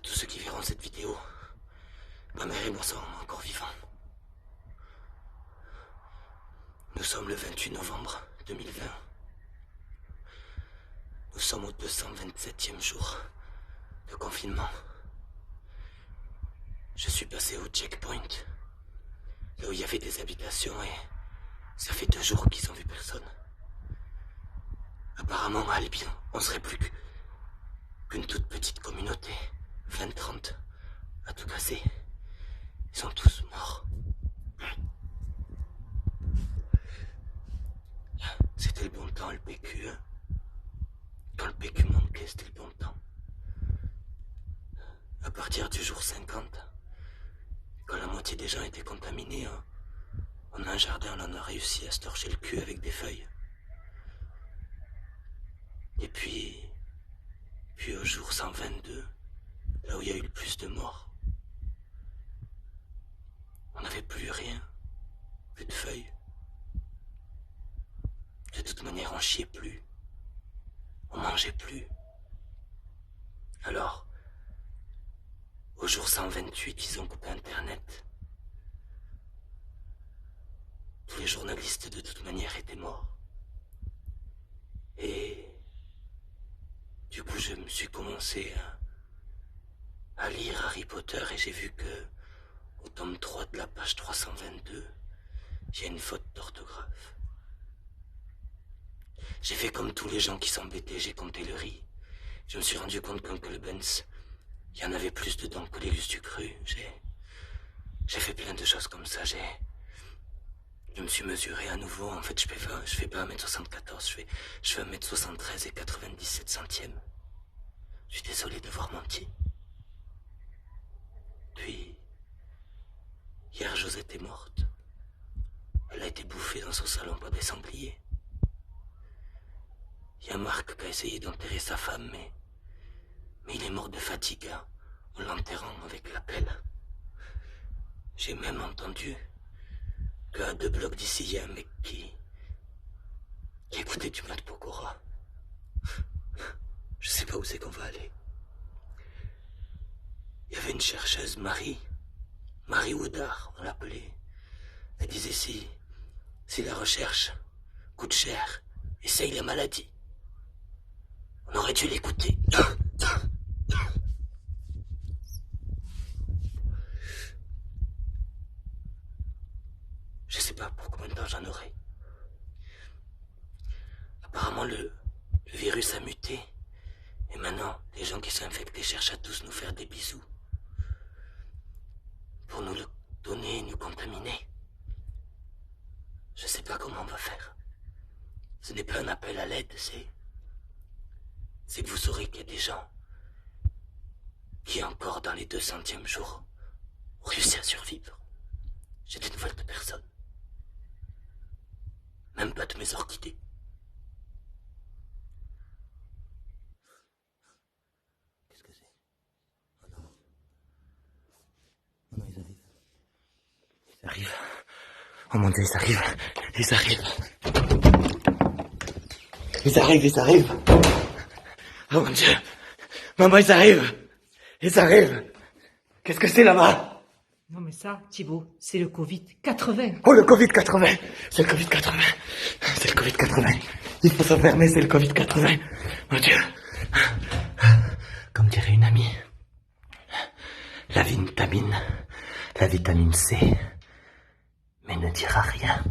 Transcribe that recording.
à tous ceux qui verront cette vidéo. Ma mère et moi sommes encore vivants. Nous sommes le 28 novembre 2020. Nous sommes au 227e jour de confinement. Je suis passé au checkpoint, là où il y avait des habitations, et ça fait 2 jours qu'ils n'ont vu personne. Apparemment, à Albion, on serait plus qu'une toute petite communauté, 20-30, à tout casser. Ils sont tous morts. C'était le bon temps, le PQ. Quand le PQ manquait, c'était le bon temps. À partir du jour 50, quand la moitié des gens étaient contaminés, on a un jardin, on a réussi à se torcher le cul avec des feuilles. Et puis au jour 122, là où il y a eu le plus de morts, on n'avait plus rien, plus de feuilles. De toute manière, on chiait plus, on mangeait plus. Alors, au jour 128, ils ont coupé Internet. Tous les journalistes, de toute manière, étaient morts. Et du coup, je me suis commencé à lire Harry Potter, et j'ai vu que au tome 3 de la page 322, il y a une faute d'orthographe. J'ai fait comme tous les gens qui s'embêtaient, j'ai compté le riz. Je me suis rendu compte qu'Uncle Ben's, il y en avait plus dedans que les lustres crus. J'ai fait plein de choses comme ça. Je me suis mesuré à nouveau. En fait, je fais pas 1m74, je fais 1m73 et 97 centièmes. Je suis désolé d'avoir menti. Puis, hier, Josette est morte. Elle a été bouffée dans son salon par des sangliers. Il y a Marc qui a essayé d'enterrer sa femme, mais il est mort de fatigue en l'enterrant avec la pelle. J'ai même entendu qu'à 2 blocs d'ici, il y a un mec qui écoutait du Matt Pokora. Je sais pas où c'est qu'on va aller. Il y avait une chercheuse, Marie Woodard, on l'appelait. Elle disait si la recherche coûte cher, essaye la maladie. On aurait dû l'écouter. Je sais pas pour combien de temps j'en aurai. Apparemment, le virus a muté. Et maintenant, les gens qui sont infectés cherchent à tous nous faire des bisous. Pour nous le donner et nous contaminer. Je sais pas comment on va faire. Ce n'est pas un appel à l'aide, c'est que vous saurez qu'il y a des gens qui, encore dans les 200e jours, ont réussi à survivre. J'ai des nouvelles de personne. Même pas de mes orchidées. Qu'est-ce que c'est? Oh non. Oh non, ils arrivent. Ils arrivent. Oh mon Dieu, ils arrivent. Ils arrivent. Ils arrivent, ils arrivent. Oh mon Dieu. Maman, ils arrivent. Ils arrivent. Qu'est-ce que c'est là-bas? Non mais ça, Thibaut, c'est le Covid-80. Oh, le Covid-80. C'est le Covid-80. C'est le Covid-80. Il faut s'enfermer, c'est le Covid-80. Mon Dieu. Comme dirait une amie, la vitamine C, mais ne dira rien.